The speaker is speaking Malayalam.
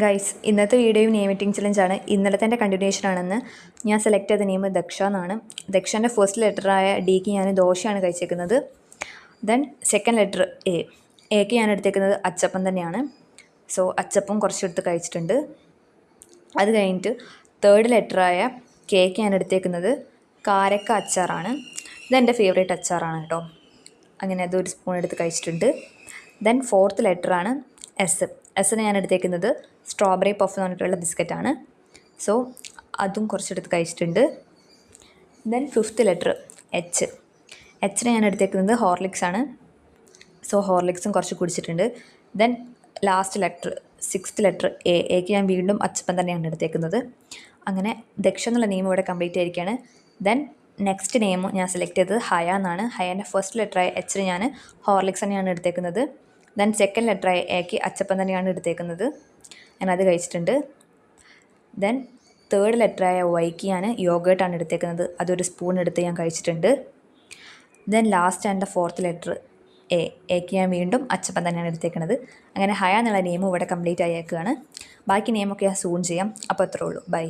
ഗൈസ്, ഇന്നത്തെ വീഡിയോയും നെയിം മീറ്റിംഗ് ചലഞ്ചാണ്. ഇന്നലത്തെ എൻ്റെ കണ്ടിന്യൂഷൻ ആണെന്ന്. ഞാൻ സെലക്ട് ചെയ്ത നെയിം ദക്ഷ എന്നാണ്. ദക്ഷൻ്റെ ഫസ്റ്റ് ലെറ്ററായ ഡിക്ക് ഞാൻ ദോശയാണ് കഴിച്ചേക്കുന്നത്. ദെൻ സെക്കൻഡ് ലെറ്റർ എക്ക് ഞാൻ എടുത്തേക്കുന്നത് അച്ചപ്പം തന്നെയാണ്. സോ അച്ചപ്പം കുറച്ചെടുത്ത് കഴിച്ചിട്ടുണ്ട്. അത് കഴിഞ്ഞിട്ട് തേർഡ് ലെറ്ററായ കേക്ക് ഞാൻ എടുത്തേക്കുന്നത് കാരക്ക അച്ചാറാണ്. ഇതെൻ്റെ ഫേവറേറ്റ് അച്ചാറാണ് കേട്ടോ. അങ്ങനെ അതൊരു സ്പൂൺ എടുത്ത് കഴിച്ചിട്ടുണ്ട്. ദെൻ ഫോർത്ത് ലെറ്ററാണ് എസ്സിന് ഞാൻ എടുത്തേക്കുന്നത് സ്ട്രോബെറി പഫ് എന്ന് പറഞ്ഞിട്ടുള്ള ബിസ്ക്കറ്റാണ്. സോ അതും കുറച്ചെടുത്ത് കഴിച്ചിട്ടുണ്ട്. ദെൻ ഫിഫ്ത്ത് ലെറ്റർ എച്ചിന് ഞാൻ എടുത്തേക്കുന്നത് ഹോർലിക്സ് ആണ്. സോ ഹോർലിക്സും കുറച്ച് കുടിച്ചിട്ടുണ്ട്. Then last letter sixth letter എക്ക് ഞാൻ വീണ്ടും അച്ചപ്പം തന്നെയാണ് എടുത്തേക്കുന്നത്. അങ്ങനെ ദക്ഷ എന്നുള്ള നെയിം ഇവിടെ കംപ്ലീറ്റ് ആയിരിക്കുകയാണ്. ദെൻ നെക്സ്റ്റ് നെയിം ഞാൻ സെലക്ട് ചെയ്തത് ഹയ എന്നാണ്. ഹയൻ്റെ ഫസ്റ്റ് ലെറ്ററായ എച്ചിന് ഞാൻ ഹോർലിക്സ് തന്നെയാണ് എടുത്തേക്കുന്നത്. ദെൻ സെക്കൻഡ് ലെറ്ററായ എക്ക് അച്ചപ്പം തന്നെയാണ് എടുത്തേക്കുന്നത്. ഞാൻ അത് കഴിച്ചിട്ടുണ്ട്. ദെൻ തേർഡ് ലെറ്ററായ വൈക്ക് ഞാൻ യോഗേർട്ടാണ് എടുത്തേക്കുന്നത്. അതൊരു സ്പൂൺ എടുത്ത് ഞാൻ കഴിച്ചിട്ടുണ്ട്. Then last and fourth letter എക്ക് ഞാൻ വീണ്ടും അച്ചപ്പം തന്നെയാണ് എടുത്തേക്കുന്നത്. അങ്ങനെ ഹയ എന്നുള്ള നെയിമും ഇവിടെ കംപ്ലീറ്റ് ആയേക്കുകയാണ്. ബാക്കി നെയിമൊക്കെ ഞാൻ സൂൺ ചെയ്യാം. അപ്പോൾ അത്രേ ഉള്ളൂ. ബൈ.